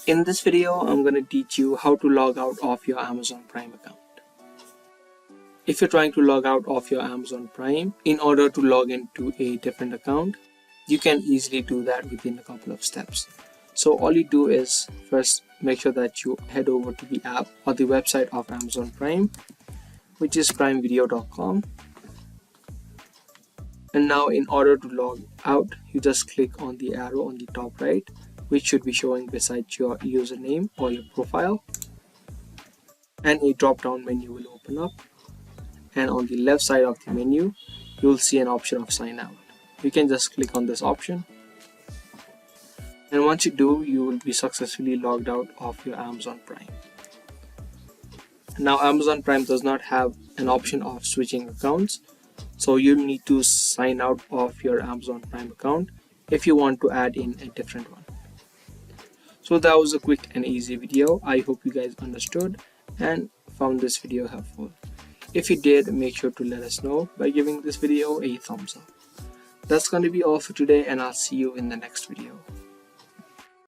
In this video, I'm going to teach you how to log out of your Amazon Prime account. If you're trying to log out of your Amazon Prime in order to log into a different account, you can easily do that within a couple of steps. So all you do is first make sure that you head over to the app or the website of Amazon Prime, which is primevideo.com. And now in order to log out, you just click on the arrow on the top right, which should be showing beside your username or your profile, and a drop down menu will open up, and on the left side of the menu you'll see an option of sign out. You can just click on this option, and once you do, you will be successfully logged out of your Amazon Prime. Now Amazon Prime does not have an option of switching accounts, so you need to sign out of your Amazon Prime account if you want to add in a different one. So that was a quick and easy video. I hope you guys understood and found this video helpful. If you did, make sure to let us know by giving this video a thumbs up. That's going to be all for today, and I'll see you in the next video.